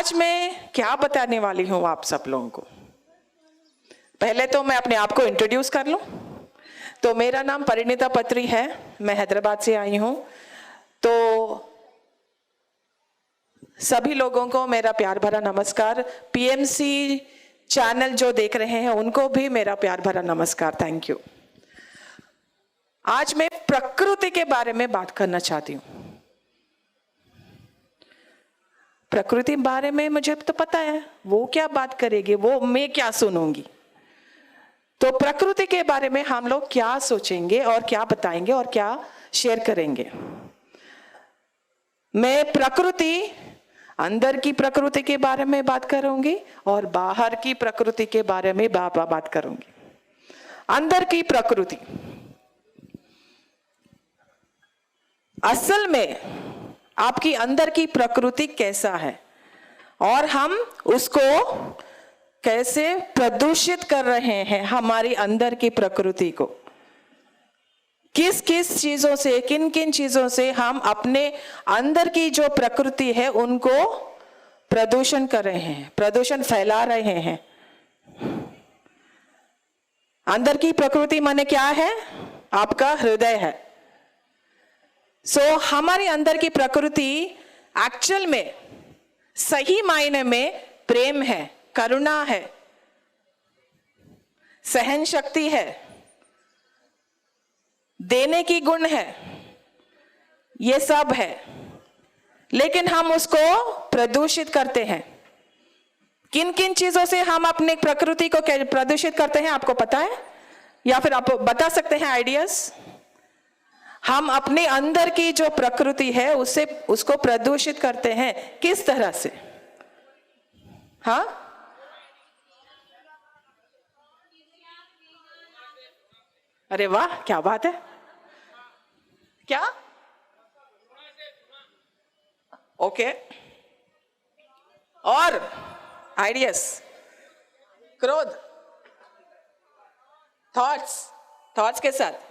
आज मैं क्या बताने वाली हूं आप सब लोगों को। पहले तो मैं अपने आप को इंट्रोड्यूस कर लूं। तो मेरा नाम परिणीता पत्री है, मैं हैदराबाद से आई हूं। तो सभी लोगों को मेरा प्यार भरा नमस्कार। पीएमसी चैनल जो देख रहे हैं उनको भी मेरा प्यार भरा नमस्कार, थैंक यू। आज मैं प्रकृति के बारे में बात करना चाहती हूँ। प्रकृति बारे में मुझे तो पता है, वो क्या बात करेगी, वो मैं क्या सुनूंगी। तो प्रकृति के बारे में हम लोग क्या सोचेंगे और क्या बताएंगे और क्या शेयर करेंगे। मैं प्रकृति, अंदर की प्रकृति के बारे में बात करूंगी और बाहर की प्रकृति के बारे में बात करूंगी। अंदर की प्रकृति, असल में आपकी अंदर की प्रकृति कैसा है और हम उसको कैसे प्रदूषित कर रहे हैं। हमारी अंदर की प्रकृति को किस किस चीजों से, किन किन चीजों से हम अपने अंदर की जो प्रकृति है उनको प्रदूषण कर रहे हैं, प्रदूषण फैला रहे हैं। अंदर की प्रकृति माने क्या है? आपका हृदय है। हमारे अंदर की प्रकृति एक्चुअल में, सही मायने में प्रेम है, करुणा है, सहन शक्ति है, देने की गुण है, ये सब है। लेकिन हम उसको प्रदूषित करते हैं। किन किन चीजों से हम अपने प्रकृति को प्रदूषित करते हैं आपको पता है? या फिर आप बता सकते हैं आइडियाज? हम अपने अंदर की जो प्रकृति है उसको प्रदूषित करते हैं किस तरह से? हाँ, अरे वाह, क्या बात है। क्या? ओके, और आइडियाज? क्रोध, थॉट्स के साथ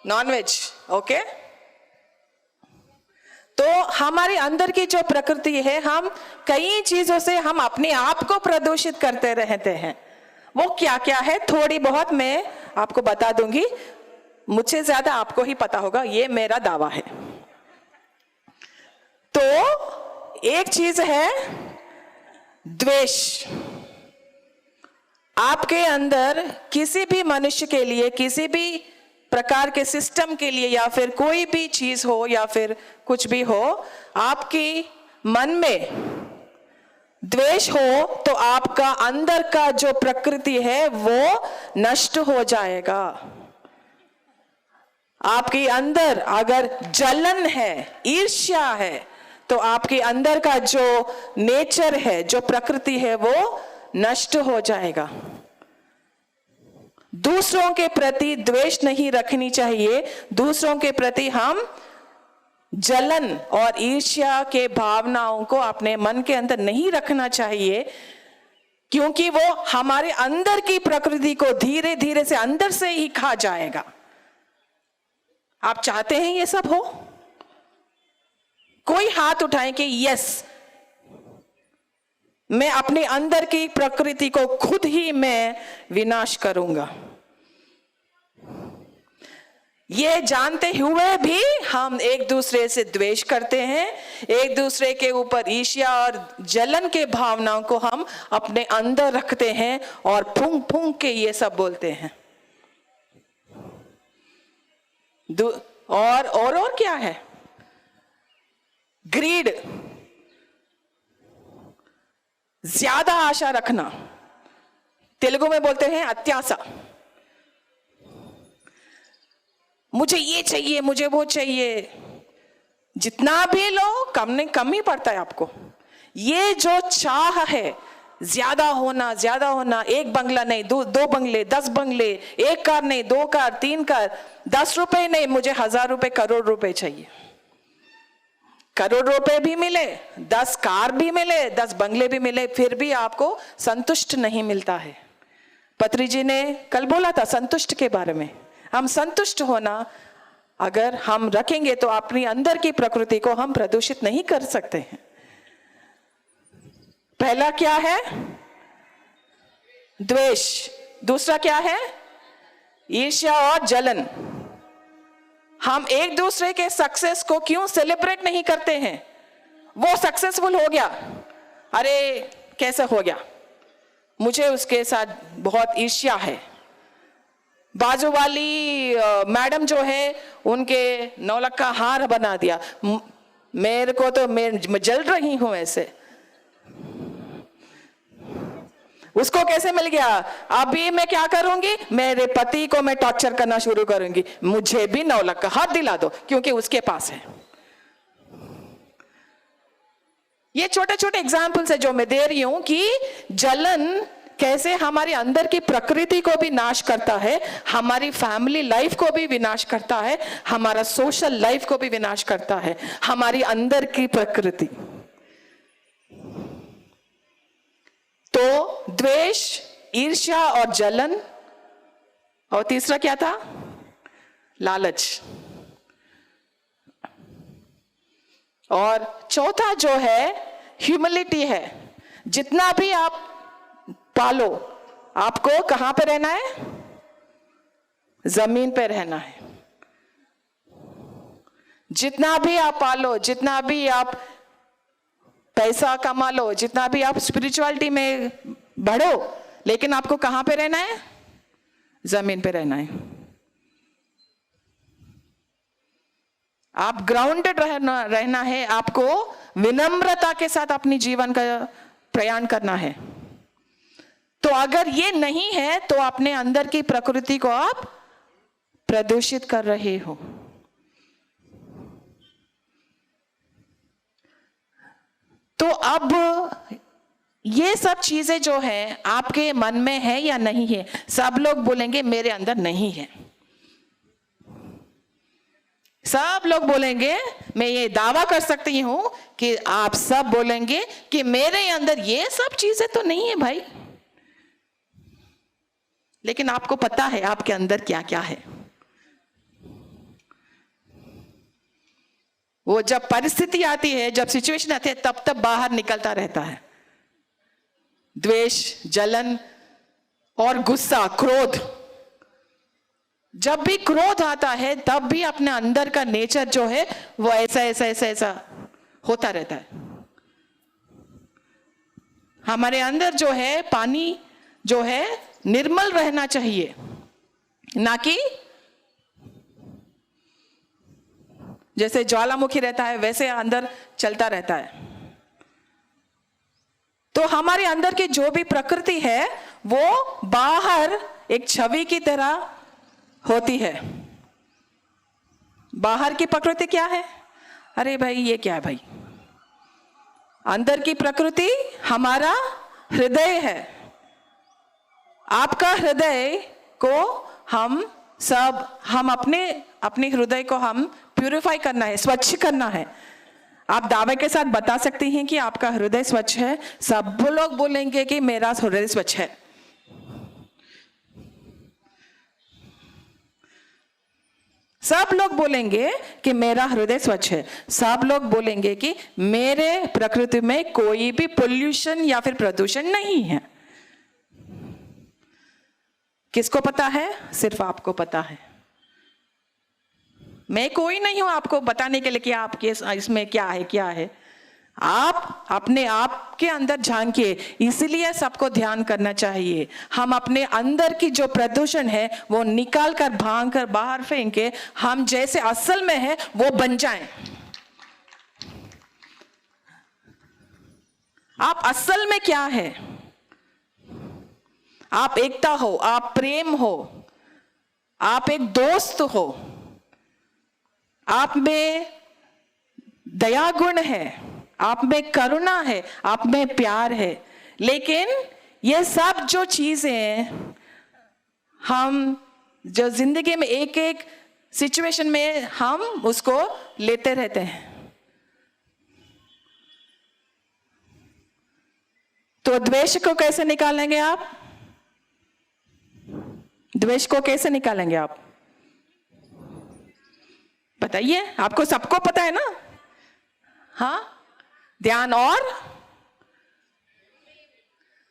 नॉनवेज, ओके। तो हमारे अंदर की जो प्रकृति है, हम कई चीजों से हम अपने आप को प्रदूषित करते रहते हैं। वो क्या क्या है थोड़ी बहुत मैं आपको बता दूंगी, मुझसे ज्यादा आपको ही पता होगा, ये मेरा दावा है। तो एक चीज है द्वेष। आपके अंदर किसी भी मनुष्य के लिए, किसी भी प्रकार के सिस्टम के लिए, या फिर कोई भी चीज हो या फिर कुछ भी हो, आपकी मन में द्वेष हो तो आपका अंदर का जो प्रकृति है वो नष्ट हो जाएगा। आपके अंदर अगर जलन है, ईर्ष्या है, तो आपके अंदर का जो नेचर है, जो प्रकृति है, वो नष्ट हो जाएगा। दूसरों के प्रति द्वेष नहीं रखनी चाहिए। दूसरों के प्रति हम जलन और ईर्ष्या के भावनाओं को अपने मन के अंदर नहीं रखना चाहिए, क्योंकि वो हमारे अंदर की प्रकृति को धीरे धीरे से अंदर से ही खा जाएगा। आप चाहते हैं ये सब हो? कोई हाथ उठाएं कि यस, मैं अपने अंदर की प्रकृति को खुद ही मैं विनाश करूंगा। ये जानते हुए भी हम एक दूसरे से द्वेष करते हैं, एक दूसरे के ऊपर ईर्ष्या और जलन के भावनाओं को हम अपने अंदर रखते हैं और फूंक फूंक के ये सब बोलते हैं। और क्या है? ग्रीड, ज्यादा आशा रखना। तेलुगु में बोलते हैं अत्याशा। मुझे ये चाहिए, मुझे वो चाहिए, जितना भी लो कम ही पड़ता है आपको। ये जो चाह है, ज्यादा होना, एक बंगला नहीं, दो बंगले, 10 बंगले, एक कार नहीं, 2 कार, 3 कार, 10 रुपए नहीं, मुझे 1000 रुपए, करोड़ रुपए चाहिए। करोड़ रुपए भी मिले, 10 कार भी मिले, 10 बंगले भी मिले, फिर भी आपको संतुष्ट नहीं मिलता है। पत्री जी ने कल बोला था संतुष्ट के बारे में। हम संतुष्ट होना अगर हम रखेंगे तो अपनी अंदर की प्रकृति को हम प्रदूषित नहीं कर सकते हैं। पहला क्या है? द्वेष। दूसरा क्या है? ईर्ष्या और जलन। हम एक दूसरे के सक्सेस को क्यों सेलिब्रेट नहीं करते हैं? वो सक्सेसफुल हो गया, अरे कैसे हो गया, मुझे उसके साथ बहुत ईर्ष्या है। बाजू वाली मैडम जो है, उनके 9 लाख का हार बना दिया, मेरे को तो मैं जल रही हूं ऐसे। उसको कैसे मिल गया? अभी मैं क्या करूंगी, मेरे पति को मैं टॉर्चर करना शुरू करूंगी, मुझे भी 9 लाख का हाथ दिला दो क्योंकि उसके पास है। ये छोटे छोटे एग्जाम्पल्स है जो मैं दे रही हूं कि जलन कैसे हमारी अंदर की प्रकृति को भी नाश करता है, हमारी फैमिली लाइफ को भी विनाश करता है, हमारा सोशल लाइफ को भी विनाश करता है, हमारी अंदर की प्रकृति। तो द्वेष, ईर्ष्या और जलन, और तीसरा क्या था? लालच। और चौथा जो है ह्यूमिलिटी है। जितना भी आप पालो, आपको कहां पे रहना है? जमीन पे रहना है। जितना भी आप पालो, जितना भी आप पैसा कमा लो, जितना भी आप स्पिरिचुअलिटी में बढ़ो, लेकिन आपको कहां पे रहना है? जमीन पे रहना है। आप ग्राउंडेड रहना है, आपको विनम्रता के साथ अपनी जीवन का प्रयाण करना है। तो अगर ये नहीं है तो अपने अंदर की प्रकृति को आप प्रदूषित कर रहे हो। तो अब ये सब चीजें जो हैं आपके मन में है या नहीं है? सब लोग बोलेंगे मेरे अंदर नहीं है। सब लोग बोलेंगे, मैं ये दावा कर सकती हूं कि आप सब बोलेंगे कि मेरे अंदर ये सब चीजें तो नहीं है भाई। लेकिन आपको पता है आपके अंदर क्या क्या है। वो जब परिस्थिति आती है, जब सिचुएशन आती है, तब तब बाहर निकलता रहता है। द्वेष, जलन और गुस्सा, क्रोध। जब भी क्रोध आता है तब भी अपने अंदर का नेचर जो है वो ऐसा ऐसा ऐसा ऐसा होता रहता है। हमारे अंदर जो है पानी जो है निर्मल रहना चाहिए, ना कि जैसे ज्वालामुखी रहता है वैसे अंदर चलता रहता है। तो हमारे अंदर की जो भी प्रकृति है वो बाहर एक छवि की तरह होती है। बाहर की प्रकृति क्या है? अरे भाई ये क्या है भाई? अंदर की प्रकृति हमारा हृदय है। आपका हृदय को हम अपने हृदय को हम प्यूरिफाई करना है, स्वच्छ करना है। आप दावे के साथ बता सकते हैं कि आपका हृदय स्वच्छ है। सब लोग बोलेंगे कि मेरा हृदय स्वच्छ है। सब लोग बोलेंगे कि मेरा हृदय स्वच्छ है। सब लोग बोलेंगे कि मेरे प्रकृति में कोई भी पोल्यूशन या फिर प्रदूषण नहीं है। किसको पता है? सिर्फ आपको पता है। मैं कोई नहीं हूं आपको बताने के लिए कि आपके इसमें क्या है क्या है। आप अपने आप के अंदर झांकिए। इसलिए सबको ध्यान करना चाहिए। हम अपने अंदर की जो प्रदूषण है वो निकाल कर भांग कर बाहर फेंके, हम जैसे असल में है वो बन जाएं। आप असल में क्या है? आप एकता हो, आप प्रेम हो, आप एक दोस्त हो, आप में दया गुण है, आप में करुणा है, आप में प्यार है। लेकिन ये सब जो चीजें हम जो जिंदगी में एक एक सिचुएशन में हम उसको लेते रहते हैं। तो द्वेष को कैसे निकालेंगे आप? द्वेष को कैसे निकालेंगे आप? बताइए। आपको सबको पता है ना? हाँ, ध्यान और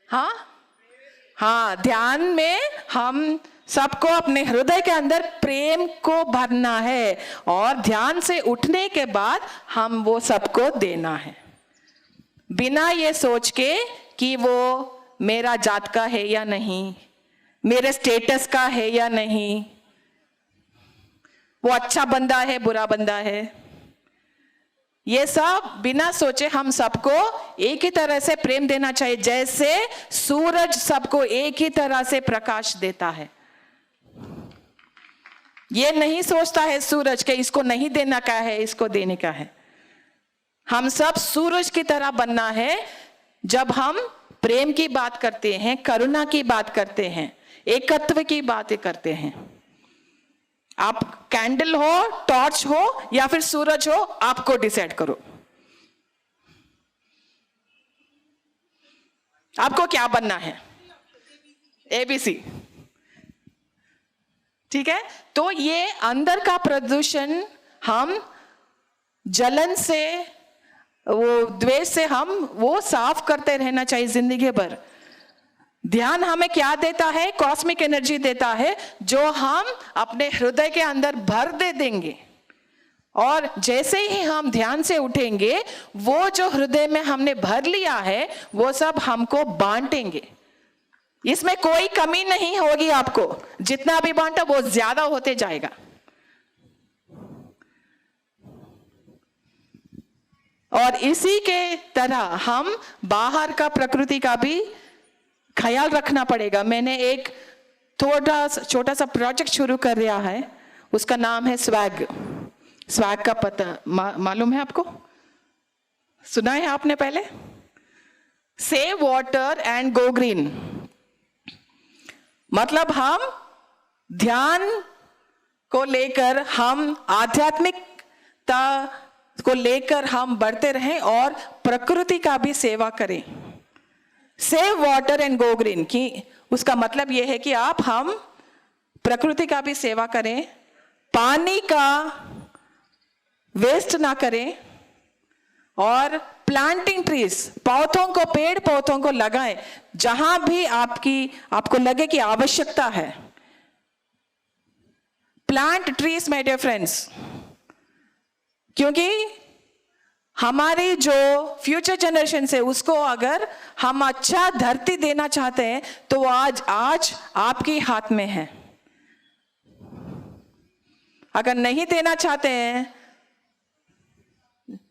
हाँ हाँ, ध्यान में हम सबको अपने हृदय के अंदर प्रेम को भरना है और ध्यान से उठने के बाद हम वो सबको देना है, बिना ये सोच के कि वो मेरा जात का है या नहीं, मेरे स्टेटस का है या नहीं, वो अच्छा बंदा है बुरा बंदा है। ये सब बिना सोचे हम सबको एक ही तरह से प्रेम देना चाहिए, जैसे सूरज सबको एक ही तरह से प्रकाश देता है। ये नहीं सोचता है सूरज के इसको नहीं देना का है, इसको देने का है। हम सब सूरज की तरह बनना है। जब हम प्रेम की बात करते हैं, करुणा की बात करते हैं, एकत्व की बातें करते हैं, आप कैंडल हो, टॉर्च हो या फिर सूरज हो, आपको डिसाइड करो आपको क्या बनना है। ABC, ठीक है। तो ये अंदर का प्रदूषण हम जलन से, वो द्वेष से हम वो साफ करते रहना चाहिए जिंदगी भर। ध्यान हमें क्या देता है? कॉस्मिक एनर्जी देता है जो हम अपने हृदय के अंदर भर दे देंगे, और जैसे ही हम ध्यान से उठेंगे वो जो हृदय में हमने भर लिया है वो सब हमको बांटेंगे। इसमें कोई कमी नहीं होगी, आपको जितना भी बांटा वो ज्यादा होते जाएगा। और इसी के तरह हम बाहर का प्रकृति का भी ख्याल रखना पड़ेगा। मैंने एक छोटा सा प्रोजेक्ट शुरू कर दिया है, उसका नाम है स्वैग। स्वैग का पता मालूम है आपको? सुना है आपने पहले? Save water and go green. मतलब हम ध्यान को लेकर, हम आध्यात्मिकता को लेकर हम बढ़ते रहें और प्रकृति का भी सेवा करें। Save water and go green की उसका मतलब यह है कि हम प्रकृति का भी सेवा करें, पानी का वेस्ट ना करें, और प्लांटिंग ट्रीज, पौधों को, पेड़ पौधों को लगाएं जहां भी आपको लगे कि आवश्यकता है। Plant trees my dear friends, क्योंकि हमारी जो फ्यूचर जनरेशन है उसको अगर हम अच्छा धरती देना चाहते हैं तो आज आपके हाथ में है। अगर नहीं देना चाहते हैं,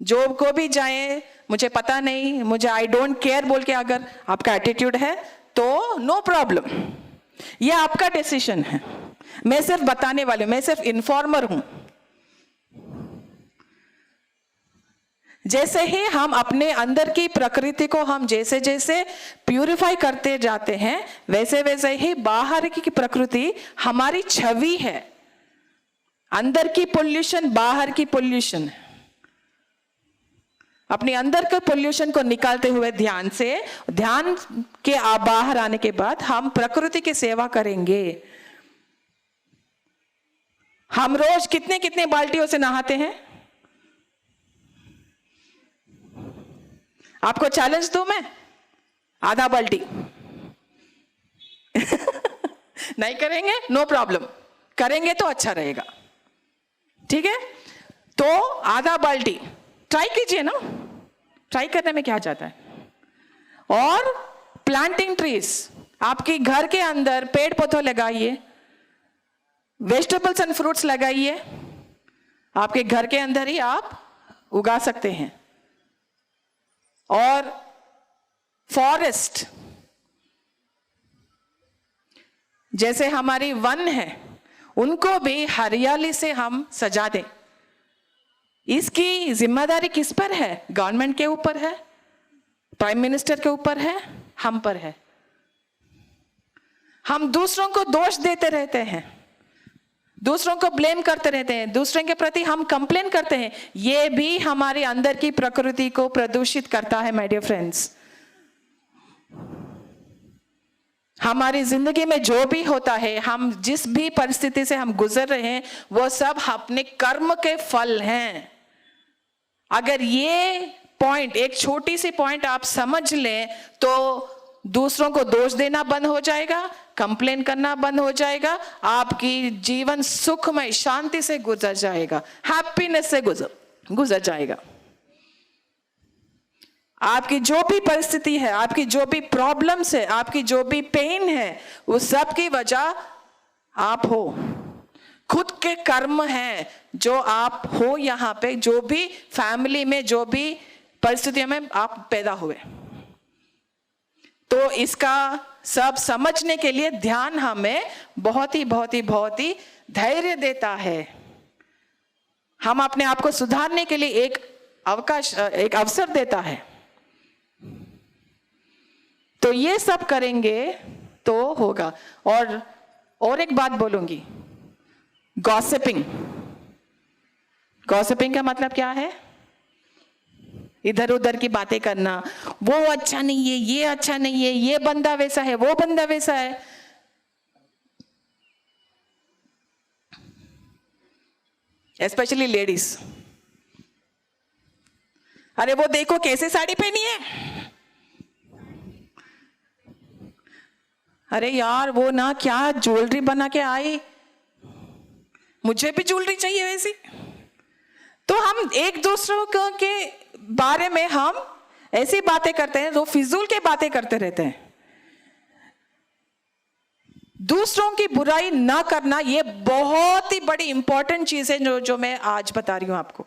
जो को भी जाए मुझे पता नहीं, मुझे आई डोंट केयर बोल के अगर आपका एटीट्यूड है तो नो प्रॉब्लम, ये आपका डिसीजन है। मैं सिर्फ बताने वाली हूं, मैं सिर्फ इन्फॉर्मर हूं। जैसे ही हम अपने अंदर की प्रकृति को हम जैसे जैसे प्यूरिफाई करते जाते हैं, वैसे वैसे ही बाहर की प्रकृति हमारी छवि है। अंदर की पोल्यूशन, बाहर की पोल्यूशन। अपने अंदर के पोल्यूशन को निकालते हुए ध्यान के बाहर आने के बाद हम प्रकृति की सेवा करेंगे। हम रोज कितने कितने बाल्टियों से नहाते हैं? आपको चैलेंज दूं मैं, आधा बाल्टी। नहीं करेंगे नो प्रॉब्लम, करेंगे तो अच्छा रहेगा, ठीक है। तो आधा बाल्टी ट्राई कीजिए ना, ट्राई करने में क्या जाता है। और प्लांटिंग ट्रीज, आपके घर के अंदर पेड़ पौधे लगाइए, वेजिटेबल्स एंड फ्रूट्स लगाइए, आपके घर के अंदर ही आप उगा सकते हैं। और फॉरेस्ट, जैसे हमारी वन है, उनको भी हरियाली से हम सजा दें। इसकी जिम्मेदारी किस पर है? गवर्नमेंट के ऊपर है, प्राइम मिनिस्टर के ऊपर है, हम पर है। हम दूसरों को दोष देते रहते हैं, दूसरों को ब्लेम करते रहते हैं, दूसरों के प्रति हम कंप्लेन करते हैं। ये भी हमारे अंदर की प्रकृति को प्रदूषित करता है माय डियर फ्रेंड्स। हमारी जिंदगी में जो भी होता है, हम जिस भी परिस्थिति से हम गुजर रहे हैं, वो सब अपने कर्म के फल हैं। अगर ये पॉइंट, एक छोटी सी पॉइंट आप समझ लें तो दूसरों को दोष देना बंद हो जाएगा, कंप्लेन करना बंद हो जाएगा, आपकी जीवन सुखमय शांति से गुजर जाएगा, हैप्पीनेस से गुजर जाएगा। आपकी जो भी परिस्थिति है, आपकी जो भी प्रॉब्लम्स है, आपकी जो भी पेन है, उस सब की वजह आप हो, खुद के कर्म हैं जो आप हो। यहाँ पे जो भी फैमिली में, जो भी परिस्थितियों में आप पैदा हुए, तो इसका सब समझने के लिए ध्यान हमें बहुत ही धैर्य देता है। हम अपने आप को सुधारने के लिए एक अवकाश, एक अवसर देता है। तो ये सब करेंगे तो होगा। और एक बात बोलूंगी, गॉसिपिंग का मतलब क्या है? इधर उधर की बातें करना, वो अच्छा नहीं है, ये अच्छा नहीं है, ये बंदा वैसा है, वो बंदा वैसा है। एस्पेशली लेडीज, अरे वो देखो कैसे साड़ी पहनी है, अरे यार वो ना क्या ज्वेलरी बना के आई, मुझे भी ज्वेलरी चाहिए वैसी। तो हम एक दूसरों के बारे में हम ऐसी बातें करते हैं, जो फिजूल के बातें करते रहते हैं। दूसरों की बुराई ना करना, ये बहुत ही बड़ी इंपॉर्टेंट चीज है जो मैं आज बता रही हूं आपको।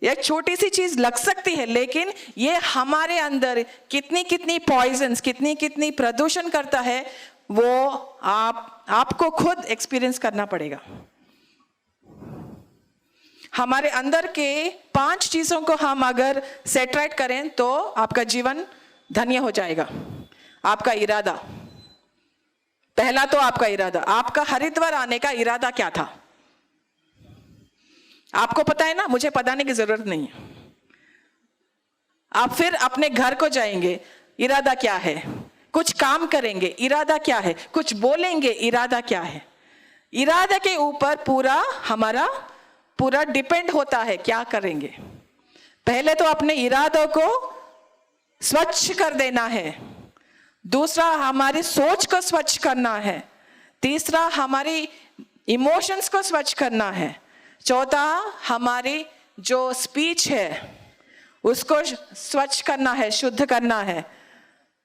एक छोटी सी चीज लग सकती है, लेकिन ये हमारे अंदर कितनी पॉइजन्स, कितनी प्रदूषण करता है, वो आपको खुद एक्सपीरियंस करना पड़ेगा। हमारे अंदर के 5 चीजों को हम अगर सेट राइट करें तो आपका जीवन धन्य हो जाएगा। आपका इरादा, पहला तो आपका इरादा, आपका हरिद्वार आने का इरादा क्या था? आपको पता है ना, मुझे बताने की जरूरत नहीं है। आप फिर अपने घर को जाएंगे, इरादा क्या है? कुछ काम करेंगे, इरादा क्या है? कुछ बोलेंगे, इरादा क्या है? इरादा के ऊपर हमारा पूरा डिपेंड होता है क्या करेंगे। पहले तो अपने इरादों को स्वच्छ कर देना है, दूसरा हमारी सोच को स्वच्छ करना है, तीसरा हमारी इमोशंस को स्वच्छ करना है, चौथा हमारी जो स्पीच है उसको स्वच्छ करना है, शुद्ध करना है,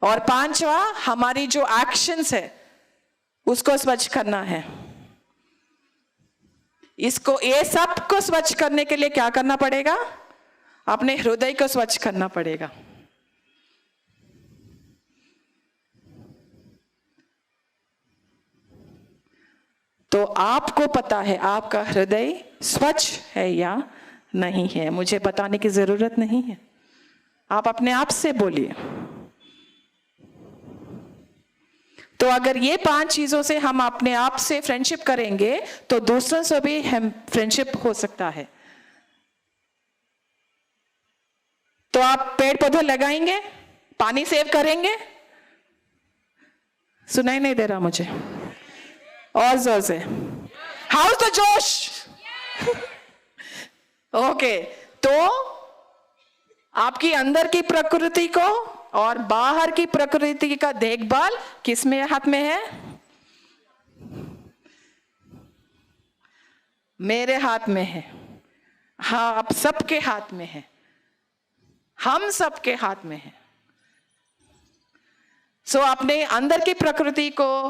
और पांचवा हमारी जो एक्शंस है उसको स्वच्छ करना है। ये सब को स्वच्छ करने के लिए क्या करना पड़ेगा? अपने हृदय को स्वच्छ करना पड़ेगा। तो आपको पता है आपका हृदय स्वच्छ है या नहीं है, मुझे बताने की जरूरत नहीं है। आप अपने आप से बोलिए। तो अगर ये 5 चीजों से हम अपने आप से फ्रेंडशिप करेंगे तो दूसरों से भी हम फ्रेंडशिप हो सकता है। तो आप पेड़ पौधे लगाएंगे, पानी सेव करेंगे। सुनाई नहीं दे रहा मुझे, और जोर से, हाउ इज द जोश? ओके, तो आपकी अंदर की प्रकृति को और बाहर की प्रकृति का देखभाल किसमें हाथ में है? मेरे हाथ में है। हाँ, आप सबके हाथ में है, हम सबके हाथ में है। सो अपने अंदर की प्रकृति को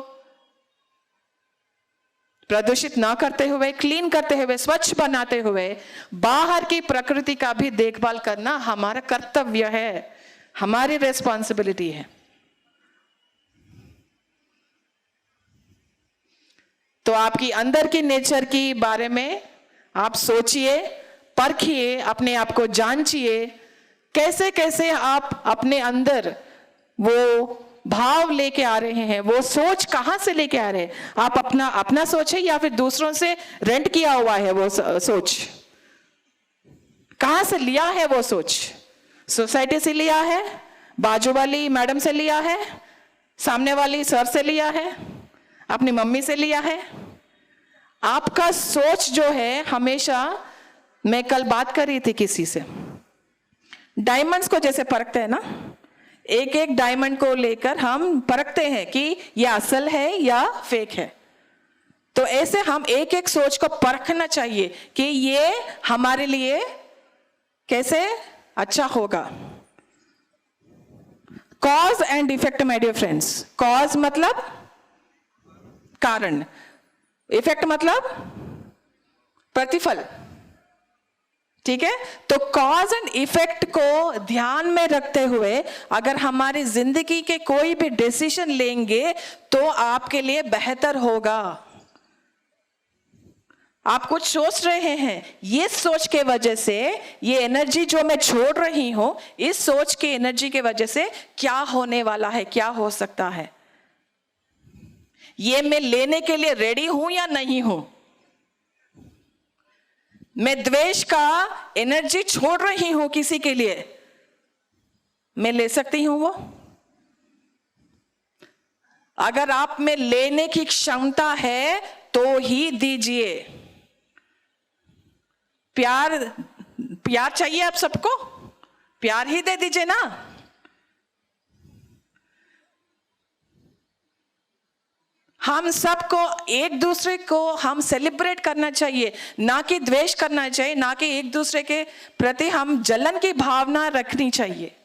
प्रदूषित ना करते हुए, क्लीन करते हुए, स्वच्छ बनाते हुए, बाहर की प्रकृति का भी देखभाल करना हमारा कर्तव्य है, हमारी रेस्पॉन्सिबिलिटी है। तो आपकी अंदर की नेचर की बारे में आप सोचिए, परखिए, अपने आप को जांचिए, कैसे कैसे आप अपने अंदर वो भाव लेके आ रहे हैं, वो सोच कहां से लेके आ रहे हैं। आप अपना सोच है या फिर दूसरों से रेंट किया हुआ है? वो सोच कहां से लिया है? वो सोच सोसाइटी से लिया है, बाजू वाली मैडम से लिया है, सामने वाली सर से लिया है, अपनी मम्मी से लिया है। आपका सोच जो है, हमेशा, मैं कल बात कर रही थी किसी से, डायमंड्स को जैसे परखते हैं ना, एक एक डायमंड को लेकर हम परखते हैं कि यह असल है या फेक है। तो ऐसे हम एक एक सोच को परखना चाहिए कि ये हमारे लिए कैसे अच्छा होगा। Cause and effect my dear friends. Cause मतलब कारण, इफेक्ट मतलब प्रतिफल, ठीक है। तो कॉज एंड इफेक्ट को ध्यान में रखते हुए अगर हमारी जिंदगी के कोई भी डिसीजन लेंगे तो आपके लिए बेहतर होगा। आप कुछ सोच रहे हैं, ये सोच के वजह से, ये एनर्जी जो मैं छोड़ रही हूं, इस सोच के एनर्जी के वजह से क्या होने वाला है, क्या हो सकता है, ये मैं लेने के लिए रेडी हूं या नहीं हूं। मैं द्वेष का एनर्जी छोड़ रही हूं किसी के लिए, मैं ले सकती हूं वो? अगर आप में लेने की क्षमता है तो ही दीजिए। प्यार चाहिए आप सबको, प्यार ही दे दीजिए ना। हम सबको एक दूसरे को हम सेलिब्रेट करना चाहिए, ना कि द्वेष करना चाहिए, ना कि एक दूसरे के प्रति हम जलन की भावना रखनी चाहिए।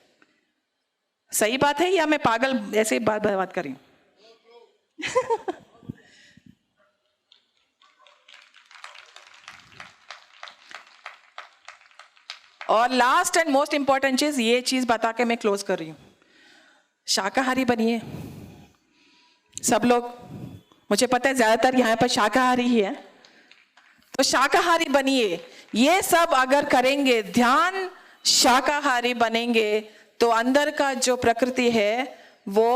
सही बात है या मैं पागल ऐसे बात करी? और लास्ट एंड मोस्ट इंपॉर्टेंट चीज, ये चीज बता के मैं क्लोज कर रही हूं। शाकाहारी बनिए सब लोग। मुझे पता है ज्यादातर यहां पर शाकाहारी ही है, तो शाकाहारी बनिए। ये सब अगर करेंगे, ध्यान शाकाहारी बनेंगे, तो अंदर का जो प्रकृति है वो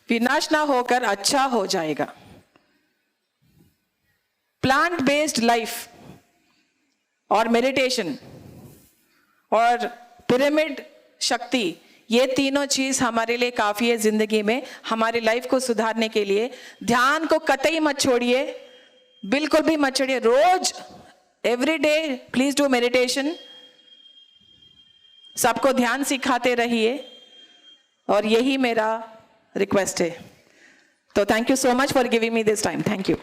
विनाश ना होकर अच्छा हो जाएगा। प्लांट बेस्ड लाइफ और मेडिटेशन और पिरामिड शक्ति, ये तीनों चीज हमारे लिए काफी है जिंदगी में, हमारी लाइफ को सुधारने के लिए। ध्यान को कतई मत छोड़िए, बिल्कुल भी मत छोड़िए। रोज every day please do meditation. सबको ध्यान सिखाते रहिए और यही मेरा रिक्वेस्ट है। तो thank you so much for giving me this time. Thank you.